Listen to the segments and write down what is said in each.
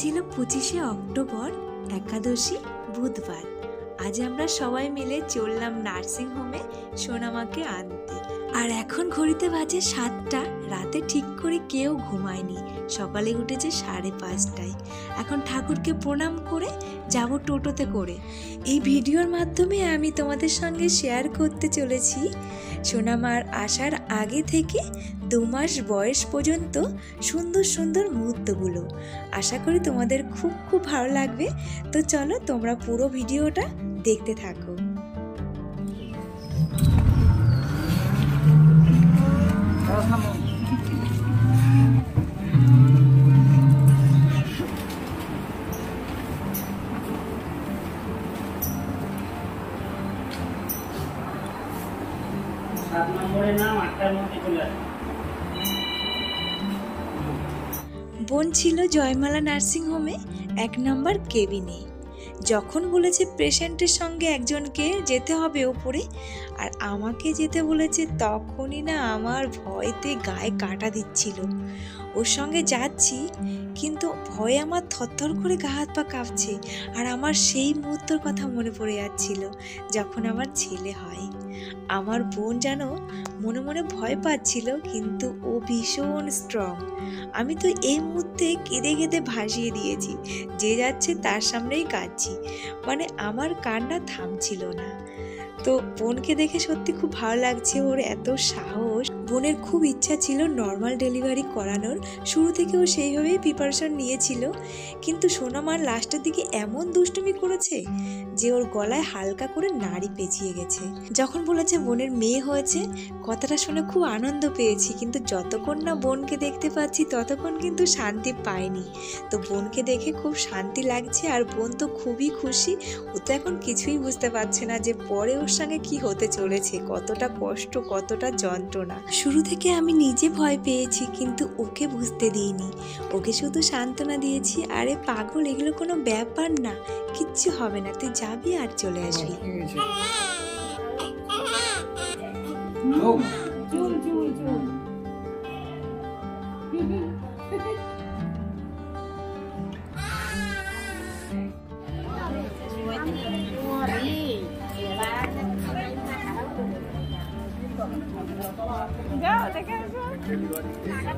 ছিল 25শে অক্টোবর, একাদশী, বুধবার। আজ আমরা সবাই মিলে চললাম নার্সিং হোমে সোনামাকে আনতে। আর এখন ঘড়িতে বাজে 7টা। রাতে ঠিক করে কেউ ঘুমায়নি, সকালে উঠেছে 5:30টায়। এখন ঠাকুরকে প্রণাম করে যাব টোটোতে করে। এই ভিডিওর মাধ্যমে আমি তোমাদের সঙ্গে শেয়ার করতে চলেছি সোনামার আসার আগে থেকে 2 মাস বয়স পর্যন্ত সুন্দর সুন্দর মুহূর্তগুলো। আশা করি তোমাদের খুব ভালো লাগবে। তো চলো তোমরা পুরো ভিডিওটা দেখতে থাকো। বোন ছিল জয়মালা নার্সিং হোমে 1 নম্বর কেবিনে। যখন বলেছে পেশেন্টের সঙ্গে একজনকে যেতে হবে ওপরে আর আমাকে যেতে বলেছে, তখনই না আমার ভয়তে গায়ে কাঁটা দিচ্ছিল। ওর সঙ্গে যাচ্ছি কিন্তু ভয়ে আমার থরথর করে গা হাত পা কাঁপছে। আর আমার সেই মুহূর্তের কথা মনে পড়ে যাচ্ছিল যখন আমার ছেলে হয়। আমার বোন যেন মনে মনে ভয় পাচ্ছিল, কিন্তু ও ভীষণ স্ট্রং। আমি তো এই মুহূর্তে কেঁদে কেঁদে ভাসিয়ে দিয়েছি, যে যাচ্ছে তার সামনেই কাঁদছি, মানে আমার কান্না থামছিল না। তো বোনকে দেখে সত্যি খুব ভালো লাগছে, ওর এত সাহস। বোনের খুব ইচ্ছা ছিল নর্মাল ডেলিভারি করানোর, শুরু থেকে ও সেইভাবেই প্রিপারেশন নিয়েছিল। কিন্তু সোনামার লাস্টের দিকে এমন দুষ্টুমি করেছে যে ওর গলায় হালকা করে নাড়ি পেঁচিয়ে গেছে। যখন বলেছে বোনের মেয়ে হয়েছে, কথাটা শুনে খুব আনন্দ পেয়েছি, কিন্তু যতক্ষণ না বোনকে দেখতে পাচ্ছি ততক্ষণ কিন্তু শান্তি পাইনি। তো বোনকে দেখে খুব শান্তি লাগছে, আর বোন তো খুবই খুশি। ও তো এখন কিছুই বুঝতে পারছে না যে পরে ওর সঙ্গে কি হতে চলেছে, কতটা কষ্ট, কতটা যন্ত্রণা। শুরু থেকে আমি নিজে ভয় পেয়েছি, কিন্তু ওকে বুঝতে দিইনি। ওকে শুধু সান্ত্বনা দিয়েছি, আরে পাগল, এগুলো কোনো ব্যাপার না, কিচ্ছু হবে না, তুই যাবি আর চলে আসবি।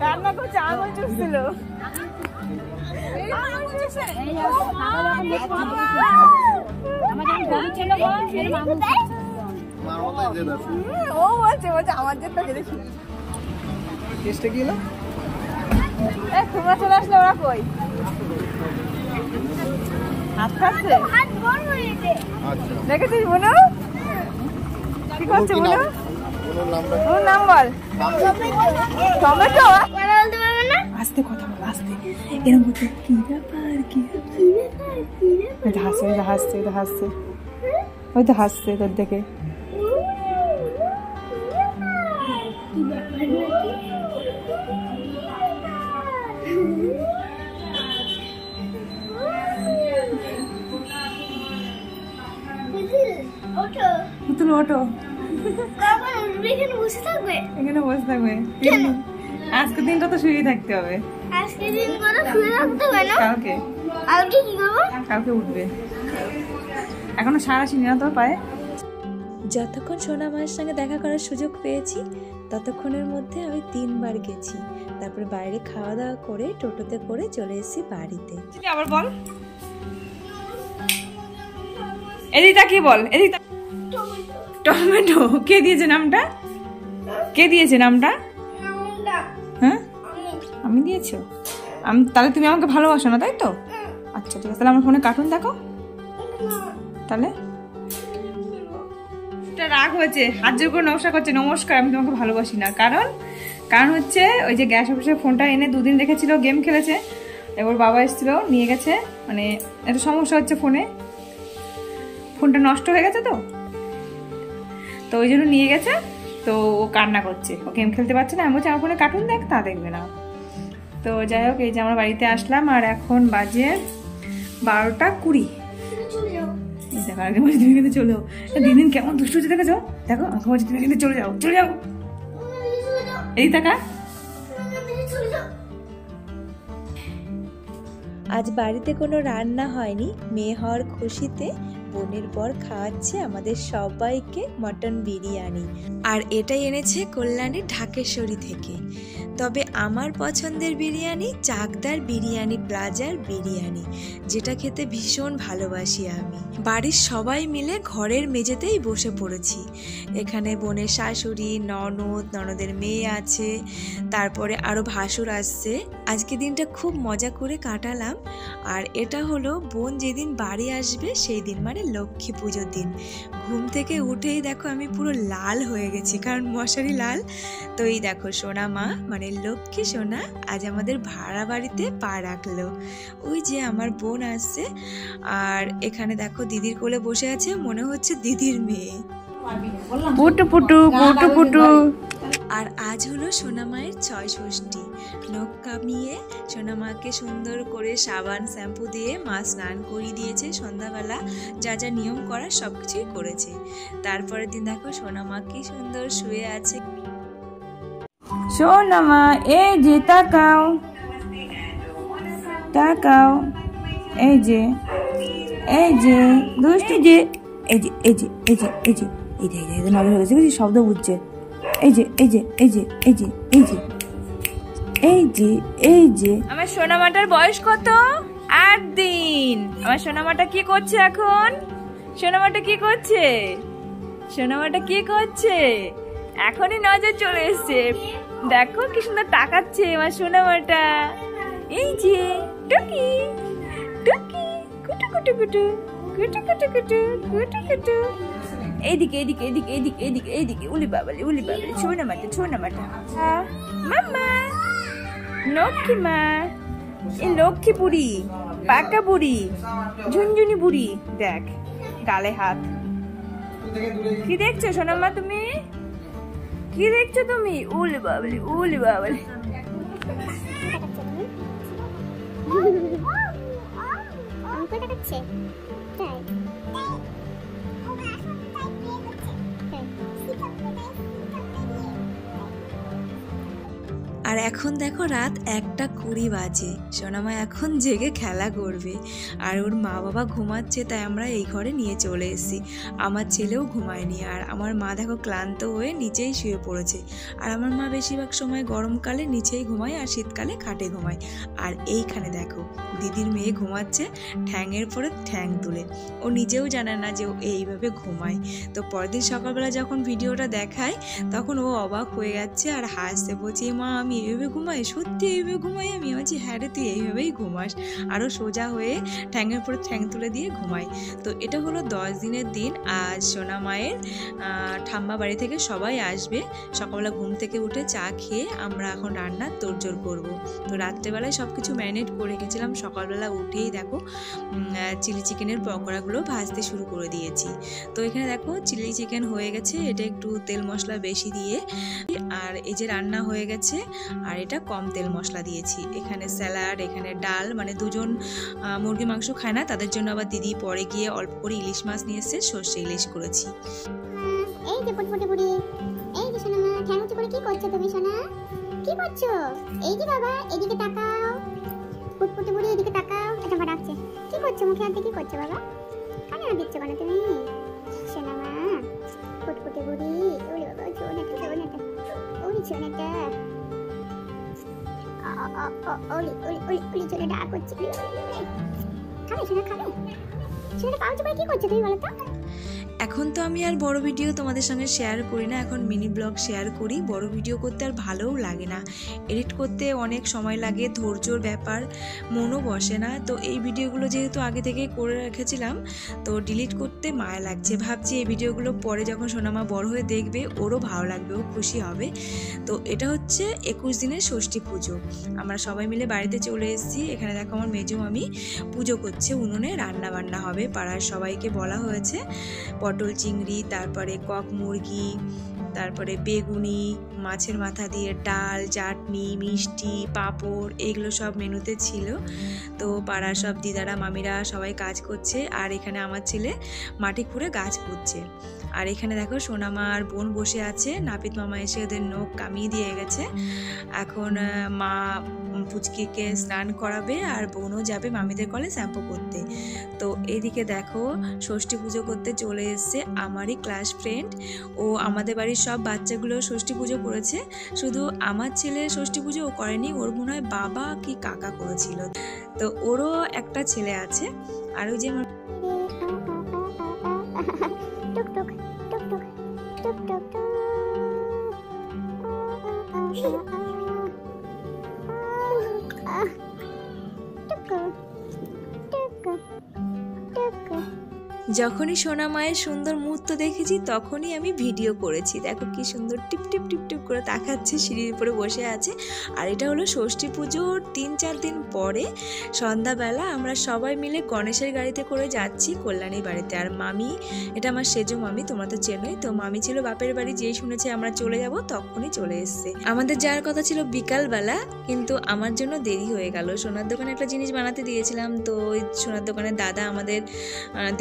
রান্না করছে, আঙুল চুষছিল। ও বলছে আমার জন্য তোমরা চলে আসলে ওরা কই হাত খাচ্ছে? দেখেছিস বোনো কি করছে? বোনো ওর নাম বল। টমেটো। আস্তে কথা বল, আস্তে। এরকম করছে, কি ব্যাপার, কি হাসছে, হাসছে, হাসছে, ওই তো হাসছে তোর দেখে। পুতুল ওঠো, এখানে বসে থাকবে। আজকের দিনটা তো শুয়ে থাকতে হবে। কালকে উঠবে, এখনো সারা আসেনি না তোর পায়ে। যতক্ষণ সোনামার সঙ্গে দেখা করার সুযোগ পেয়েছি ততক্ষণের মধ্যে আমি 3 বার গেছি। তারপরে বাইরে খাওয়া দাওয়া করে টোটোতে করে চলে এসেছি বাড়িতে। আবার বল, এদিকটা কি বল? এদিকটা টমেটো। কে দিয়েছে নামটা? কে দিয়েছে নামটা? হ্যাঁ, আমি দিয়েছো। আমি তাহলে তুমি আমাকে ভালোবাসো না, তাই তো? আচ্ছা ঠিক আছে, তাহলে আমার ফোনে কার্টুন দেখো। তাহলে রাগ হয়েছে, হাত জোর করে নমস্কার করছে। নমস্কার, আমি তোমাকে ভালোবাসি না। কারণ হচ্ছে ওই যে গ্যাস অফিসে ফোনটা এনে 2 দিন রেখেছিল, গেম খেলেছে। এবার বাবা এসেছিল, নিয়ে গেছে, মানে একটা সমস্যা হচ্ছে ফোনটা নষ্ট হয়ে গেছে, তো ওই জন্য নিয়ে গেছে। তো ও কান্না করছে, ও গেম খেলতে পারছে না। আমি বলছি আমার ফোনে কার্টুন দেখ, তা দেখবে না। তো যাই হোক, এই যে আমার বাড়িতে আসলাম, আর এখন বাজে 12:20। দেখো আগে বলছি তুমি কিন্তু চলে যাও। দিন কেমন দুষ্ট হচ্ছে দেখেছো? দেখো আমাকে বলছি তুমি কিন্তু চলে যাও, চলে যাও। এই টাকা আজ বাড়িতে কোনো রান্না হয়নি, মেয়ে হওয়ার খুশিতে বোনের বর খাওয়াচ্ছে আমাদের সবাইকে মটন বিরিয়ানি। আর এটাই এনেছে কল্যাণী ঢাকেশ্বরী থেকে। তবে আমার পছন্দের বিরিয়ানি চাকদার বিরিয়ানি প্লাজার বিরিয়ানি, যেটা খেতে ভীষণ ভালোবাসি আমি। বাড়ির সবাই মিলে ঘরের মেঝেতেই বসে পড়েছি। এখানে বোনের শাশুড়ি, ননদের মেয়ে আছে, তারপরে আরও ভাসুর আসছে। আজকে দিনটা খুব মজা করে কাটালাম। আর এটা হলো বোন যেদিন বাড়ি আসবে সেই দিন, মানে লক্ষ্মী পুজোর দিন। ঘুম থেকে উঠেই দেখো আমি পুরো লাল হয়ে গেছি, কারণ মশারি লাল। তো এই দেখো সোনা মা মানে লক্ষ্মী সোনা আজ আমাদের ভাড়া বাড়িতে পা রাখলো। ওই যে আমার বোন আসছে, আর এখানে দেখো দিদির কোলে বসে আছে, মনে হচ্ছে দিদির মেয়ে। পুটু পুটু পুটু পুটু। আর আজ হলো সোনা মায়ের ৬ ষষ্ঠী। নখ কামিয়ে সোনা মাকে সুন্দর করে সাবান শ্যাম্পু দিয়ে মা স্নান করিয়ে দিয়েছে। সন্ধ্যাবেলা যা যা নিয়ম করার সব কিছুই করেছে। তারপরের দিন দেখো সোনা মা কি সুন্দর শুয়ে আছে। সোনা মা এই যে তাকাও তাকাও, এই যে দুষ্টু, যে এই যে এই যে এই যে এই যে এই যে এই যে নজর হয়ে গেছে, শব্দ বুঝছে। এই যে এই যে এই যে এই যে এই যে এই যে এই যে। আমার সোনামাটার বয়স কত? 8 দিন। আমার সোনামাটা কি করছে এখন? সোনামাটা কি করছে? সোনামাটা কি করছে? এখনই নজর চলে এসছে। দেখো কি সুন্দর তাকাচ্ছে আমার সোনামাটা। এই যে টুকি টুকি কুটু কুটু কুটু কুটু কুটু কুটু কুটু কুটু। এইদিকে এইদিকে এইদিকে এইদিকে এইদিকে এইদিকে, উলি বাবালি সোনামাটা। মাম্মা লক্ষ্মী মা, এই লক্ষ্মী বুড়ি, পাকা বুড়ি, ঝুনঝুনি বুড়ি। দেখ গালে হাত। কি দেখছো সোনামা তুমি? কি দেখছো তুমি? উলি বাবালি আর এখন দেখো রাত 1:20 বাজে। সোনামা এখন জেগে খেলা করবে। আর ওর মা বাবা ঘুমাচ্ছে, তাই আমরা এই ঘরে নিয়ে চলে এসেছি। আমার ছেলেও ঘুমায়নি। আর আমার মা দেখো ক্লান্ত হয়ে নিচেই শুয়ে পড়েছে। আর আমার মা বেশিরভাগ সময় গরমকালে নিচেই ঘুমায়, আর শীতকালে খাটে ঘুমায়। আর এইখানে দেখো দিদির মেয়ে ঘুমাচ্ছে ঠ্যাংয়ের পরে ঠ্যাং তুলে। ও নিজেও জানে না যে ও এইভাবে ঘুমায়। তো পরের দিন সকালবেলা যখন ভিডিওটা দেখায় তখন ও অবাক হয়ে যাচ্ছে আর হাসতে, বলছে মা আমি এইভাবে ঘুমাই? সত্যি এইভাবে ঘুমাই? আমি বলছি হ্যাঁ রে, তুই এইভাবেই ঘুমাস। আরও সোজা হয়ে ঠ্যাংয়ের পরে ঠ্যাং তুলে দিয়ে ঘুমায়। তো এটা হলো 10 দিনের দিন। আজ সোনা মায়ের ঠাম্মা বাড়ি থেকে সবাই আসবে। সকালবেলা ঘুম থেকে উঠে চা খেয়ে আমরা এখন রান্নার তোড়জোড় করব। তো রাত্রেবেলায় সব কিছু ম্যারিনেট করে রেখেছিলাম। সকালবেলা উঠেই দেখো চিলি চিকেনের পকোড়াগুলো ভাজতে শুরু করে দিয়েছি। তো এখানে দেখো চিলি চিকেন হয়ে গেছে, এটা একটু তেল মশলা বেশি দিয়ে। আর এই যে রান্না হয়ে গেছে, আর এটা কম তেল মশলা দিয়েছি। এখানে স্যালাড, এখানে ডাল, মানে দুজন মুরগি মাংস খায় না, তাদের জন্য আবার দিদি পরে গিয়ে অল্প করে ইলিশ মাছ নিয়ে এসে সর্ষে ইলিশ করেছি। এই যে ফুটফুটে বুড়ি, এই যে সোনা মা ঠ্যাং উঁচু করে কি করছো তুমি সোনা? কি করছো? এই যে বাবা এদিকে তাকাও, ফুটফুটে বুড়ি এদিকে তাকাও। এটা বাবা ডাকছে। কি করছো? মুখে হাতে কি করছো বাবা? কানে হাত দিচ্ছ কেন তুমি? সোনা মা ফুটফুটে বুড়ি, ওরে বাবা সোনাটা ওরে সোনাটা ওলি চলে ডাক করছে। খাবে সোনা, খাবে সোনাটা পাউচ করে কি করছো তুমি বলো তো? এখন তো আমি আর বড় ভিডিও তোমাদের সঙ্গে শেয়ার করি না, এখন মিনি ব্লগ শেয়ার করি। বড় ভিডিও করতে আর ভালোও লাগে না, এডিট করতে অনেক সময় লাগে, ধৈর্যর ব্যাপার, মনও বসে না। তো এই ভিডিওগুলো যেহেতু আগে থেকে করে রেখেছিলাম, তো ডিলিট করতে মায়া লাগছে। ভাবছি এই ভিডিওগুলো পরে যখন সোনামা বড় হয়ে দেখবে ওরও ভালো লাগবে, ও খুশি হবে। তো এটা হচ্ছে 21 দিনের ষষ্ঠী পুজো। আমরা সবাই মিলে বাড়িতে চলে এসেছি। এখানে দেখো আমার মেজো মামি পুজো করছে, উনুনে রান্না বান্না হবে। পাড়ার সবাইকে বলা হয়েছে পটল চিংড়ি, তারপরে কক মুরগি, তারপরে বেগুনি, মাছের মাথা দিয়ে ডাল, চাটনি, মিষ্টি, পাঁপড় এগুলো সব মেনুতে ছিল। তো পাড়ার সব দিদারা মামিরা সবাই কাজ করছে, আর এখানে আমার ছেলে মাটি খুঁড়ে গাছ পুঁতছে। আর এখানে দেখো সোনামা আর বোন বসে আছে, নাপিত মামা এসে ওদের নখ কামিয়ে দিয়ে গেছে। এখন মা পুচকিকে স্নান করাবে আর বোনও যাবে মামিদের কলে শ্যাম্পু করতে। তো এদিকে দেখো ষষ্ঠী পুজো করতে চলে এসছে আমারই ক্লাস ফ্রেন্ড। ও আমাদের বাড়ির সব বাচ্চাগুলো ষষ্ঠী পুজো করেছে, শুধু আমার ছেলে ষষ্ঠী পুজো ও করেনি, ওর মনে হয় বাবা কি কাকা করেছিল। তো ওরও একটা ছেলে আছে। আর ওই যে টুক টুক টুক টুক টুক টুক যখনই সোনা মায়ের সুন্দর মুহূর্ত দেখেছি তখনই আমি ভিডিও করেছি। দেখো কি সুন্দর টিপ টিপ টিপ টিপ করে তাকাচ্ছে, সিঁড়ির উপরে বসে আছে। আর এটা হলো ষষ্ঠী পুজোর 3-4 দিন পরে সন্ধ্যাবেলা আমরা সবাই মিলে গণেশের গাড়িতে করে যাচ্ছি কল্যাণীর বাড়িতে। আর মামি, এটা আমার সেজো মামি, তোমরা তো চেনোই। তো মামি ছিল বাপের বাড়ি, যেই শুনেছে আমরা চলে যাব তখনই চলে এসছে। আমাদের যাওয়ার কথা ছিল বিকালবেলা, কিন্তু আমার জন্য দেরি হয়ে গেল। সোনার দোকানে একটা জিনিস বানাতে দিয়েছিলাম, তো ওই সোনার দোকানের দাদা আমাদের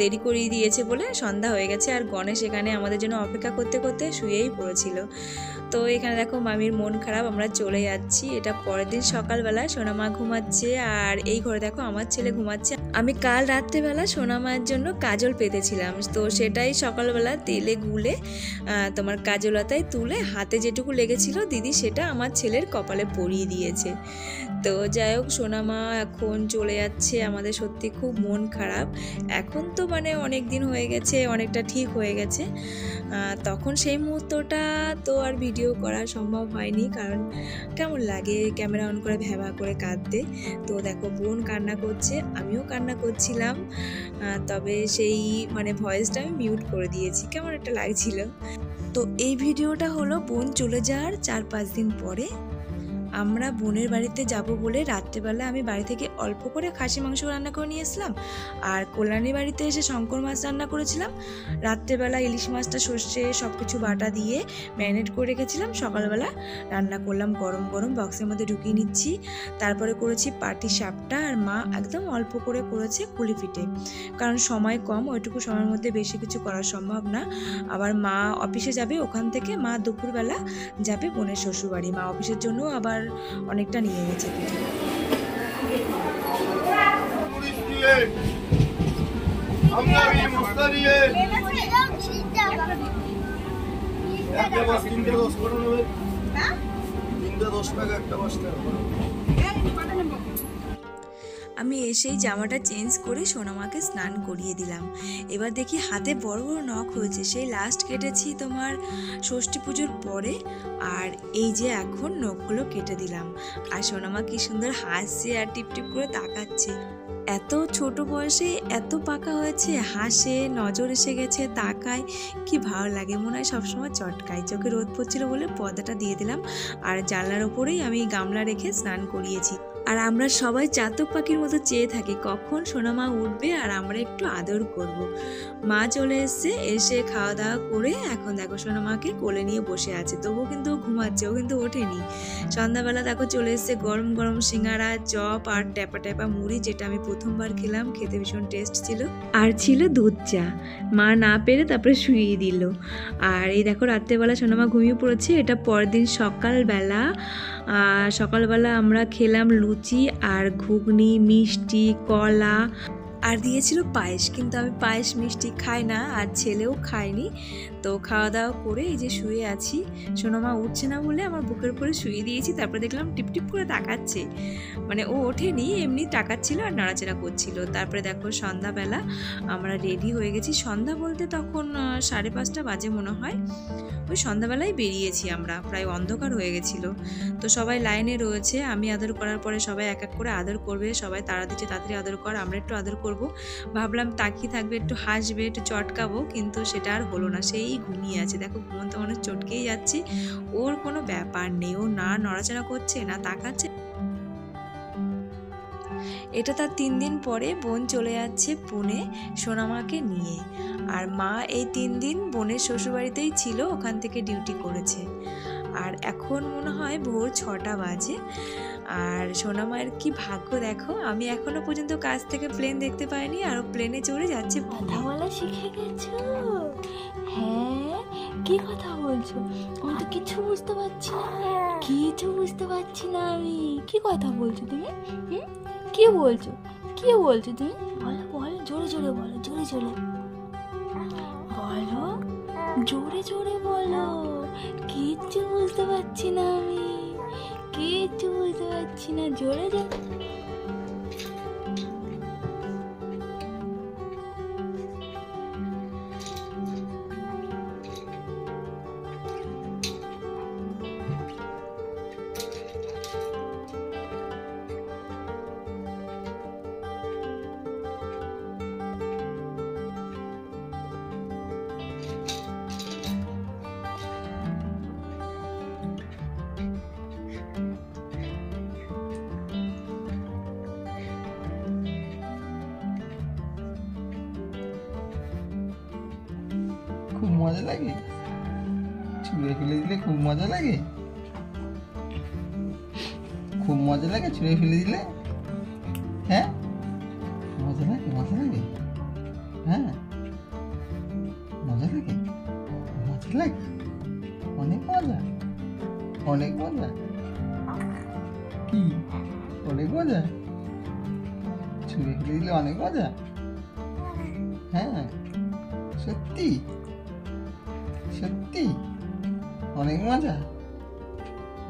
দেরি করে দিয়েছে বলে সন্ধ্যা হয়ে গেছে। আর গণেশ এখানে আমাদের জন্য অপেক্ষা করতে করতে শুয়েই পড়েছিল। তো এখানে দেখো মামির মন খারাপ, আমরা চলে যাচ্ছি। এটা পরের দিন সকালবেলা, সোনামা ঘুমাচ্ছে আর এই ঘরে দেখো আমার ছেলে ঘুমাচ্ছে। আমি কাল রাত্রেবেলা সোনামায়ের জন্য কাজল পেতেছিলাম, তো সেটাই সকালবেলা তেলে গুলে তোমার কাজলতায় তুলে হাতে যেটুকু লেগেছিল দিদি সেটা আমার ছেলের কপালে পরিয়ে দিয়েছে। তো যাই হোক সোনামা এখন চলে যাচ্ছে, আমাদের সত্যি খুব মন খারাপ। এখন তো মানে অনেক দিন হয়ে গেছে, অনেকটা ঠিক হয়ে গেছে। তখন সেই মুহূর্তটা তো আর ভিডিও করা সম্ভব হয়নি, কারণ কেমন লাগে ক্যামেরা অন করে ভ্যাবা করে কাঁদতে। তো দেখো বোন কান্না করছে, আমিও কান্না করছিলাম, তবে সেই মানে ভয়েসটা আমি মিউট করে দিয়েছি, কেমন একটা লাগছিল। তো এই ভিডিওটা হলো বোন চলে যাওয়ার 4-5 দিন পরে। আমরা বোনের বাড়িতে যাব বলে রাত্রেবেলা আমি বাড়ি থেকে অল্প করে খাসি মাংস রান্না করে নিয়ে এসলাম, আর কল্যাণী বাড়িতে এসে শঙ্কর মাছ রান্না করেছিলাম। রাত্রেবেলা ইলিশ মাছটা সর্ষে সব কিছু বাটা দিয়ে ম্যারিনেট করে রেখেছিলাম, সকালবেলা রান্না করলাম গরম গরম, বক্সের মধ্যে ঢুকিয়ে নিচ্ছি। তারপরে করেছি পাটি সাপটা, আর মা একদম অল্প করে করেছে কুলি পিঠে, কারণ সময় কম, ওইটুকু সময়ের মধ্যে বেশি কিছু করা সম্ভব না। আবার মা অফিসে যাবে, ওখান থেকে মা দুপুরবেলা যাবে বোনের শ্বশুরবাড়ি, মা অফিসের জন্য আবার অনেকটা নিয়ে গেছে পিঠে। আমি এসেই জামাটা চেঞ্জ করে সোনামাকে স্নান করিয়ে দিলাম। এবার দেখি হাতে বড় বড় নখ হয়েছে, সেই লাস্ট কেটেছি তোমার ষষ্ঠী পুজোর পরে। আর এই যে এখন নখগুলো কেটে দিলাম, আর সোনামা কি সুন্দর হাসছে আর টিপ টিপ করে তাকাচ্ছে। এত ছোট বয়সে এত পাকা হয়েছে, হাসে, নজর এসে গেছে, তাকায়, কি ভালো লাগে, মনে হয় সবসময় চটকায়। চোখে রোদ পড়ছিল বলে পর্দাটা দিয়ে দিলাম, আর জানলার ওপরেই আমি গামলা রেখে স্নান করিয়েছি। আর আমরা সবাই চাতক পাখির মতো চেয়ে থাকি কখন সোনামা উঠবে আর আমরা একটু আদর করব। মা চলে এসছে, এসে খাওয়া দাওয়া করে এখন দেখো সোনামাকে কোলে নিয়ে বসে আছে, তবুও কিন্তু ও ঘুমাচ্ছে, ও কিন্তু ওঠেনি। সন্ধ্যাবেলা দেখো চলে এসছে গরম গরম সিঙ্গারা, চপ আর ট্যাপা ট্যাপা মুড়ি, যেটা আমি প্রথমবার খেলাম, খেতে ভীষণ টেস্ট ছিল। আর ছিল দুধ চা, মা না পেরে তারপরে শুইয়ে দিল। আর এই দেখো রাত্রেবেলা সোনামা ঘুমিয়ে পড়েছে। এটা পরের দিন সকালবেলা, সকালবেলা আমরা খেলাম লুচি আর ঘুগনি, মিষ্টি, কলা, আর দিয়েছিল পায়েস। কিন্তু আমি পায়েস মিষ্টি খাই না, আর ছেলেও খায়নি। তো খাওয়া দাওয়া করে এই যে শুয়ে আছি, সোনামা উঠছে না বলে আমার বুকের উপরে শুয়ে দিয়েছি। তারপরে দেখলাম টিপ টিপ করে তাকাচ্ছে, মানে ও ওঠেনি, এমনি তাকাচ্ছিল আর নাড়াচাড়া করছিল। তারপরে দেখো সন্ধ্যাবেলা আমরা রেডি হয়ে গেছি। সন্ধ্যা বলতে তখন 5:30 বাজে মনে হয়, ওই সন্ধ্যাবেলায় বেরিয়েছি আমরা, প্রায় অন্ধকার হয়ে গেছিলো। তো সবাই লাইনে রয়েছে, আমি আদর করার পরে সবাই এক এক করে আদর করবে, সবাই তাড়া দিচ্ছে তাড়াতাড়ি আদর কর, আমরা একটু আদর করব। ভাবলাম তাকিয়ে থাকবে, একটু হাসবে, একটু চটকাবো, কিন্তু সেটা আর হলো না, সেই ঘুমিয়ে আছে। দেখো ঘুমন্ত মানুষ চটকেই যাচ্ছি, ওর কোনো ব্যাপার নেই, ও না নড়াচড়া করছে না তাকাচ্ছে। এটা তার 3 দিন পরে বোন চলে যাচ্ছে পুনে সোনামাকে নিয়ে। আর মা এই 3 দিন বোনের শ্বশুরবাড়িতেই ছিল, ওখান থেকে ডিউটি করেছে। আর এখন মনে হয় ভোর 6টা বাজে। আর সোনামায়ের কি ভাগ্য দেখো, আমি এখনো পর্যন্ত কাছ থেকে প্লেন দেখতে পাইনি, আর ও প্লেনে চড়ে যাচ্ছে। কথা বলা শিখে গেছো? হ্যাঁ, কি কথা বলছো? আমি তো কিছু বুঝতে পারছি না, কিছু বুঝতে পারছি না আমি। কি কথা বলছো তুমি? কি বলছো? কি বলছো তুমি? বলো বলো, জোরে জোরে বলো, জোরে জোরে বলো, জোরে জোরে বলো। কিচ্ছু বুঝতে পারছি না আমি, কিচ্ছু বুঝতে পারছি না, জোরে জোরে। খুব মজা লাগে, ছুঁড়ে ফেলে দিলে খুব মজা লাগে, খুব মজা লাগে ছুঁড়ে ফেলে দিলে। হ্যাঁ, মজা লাগে, মজা লাগে। হ্যাঁ, মজা লাগে, মজা লাগে, অনেক মজা, অনেক মজা। কি অনেক মজা? ছুঁড়ে ফেলে দিলে অনেক মজা? হ্যাঁ, সত্যি সত্যি অনেক মজা,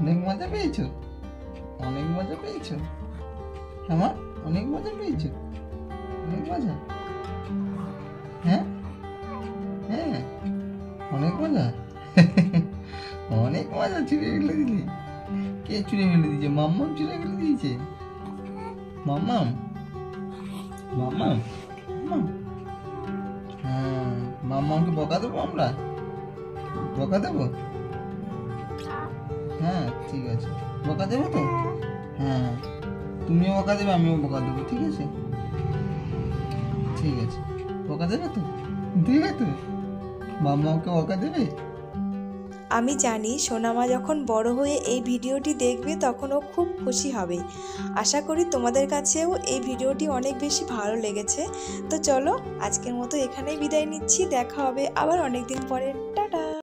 অনেক মজা পেয়েছো, অনেক মজা পেয়েছো। আমার অনেক মজা পেয়েছো, অনেক মজা। হ্যাঁ হ্যাঁ, অনেক মজা। অনেক মজা। ছুঁড়ে ফেলে দিলি? কে ছুঁড়ে ফেলে দিয়েছে? মাম্মাম ছুঁড়ে ফেলে দিয়েছে। মাম্মাম, মাম্মাম, মাম্মাম। হ্যাঁ, মাম্মামকে বকা দেবো আমরা? বকা দেবো? হ্যাঁ ঠিক আছে, বকা দেবো তো? হ্যাঁ, তুমিও বকা দেবে, আমিও বকা দেবো, ঠিক আছে? ঠিক আছে, বকা দেবে তো? দেবে তো? মাম্মামকে বকা দেবে? আমি জানি সোনামা যখন বড় হয়ে এই ভিডিওটি দেখবে তখন ও খুব খুশি হবে। আশা করি তোমাদের কাছেও এই ভিডিওটি অনেক বেশি ভালো লেগেছে। তো চলো আজকের মতো এখানেই বিদায় নিচ্ছি, দেখা হবে আবার অনেক দিন পরে। টাটা।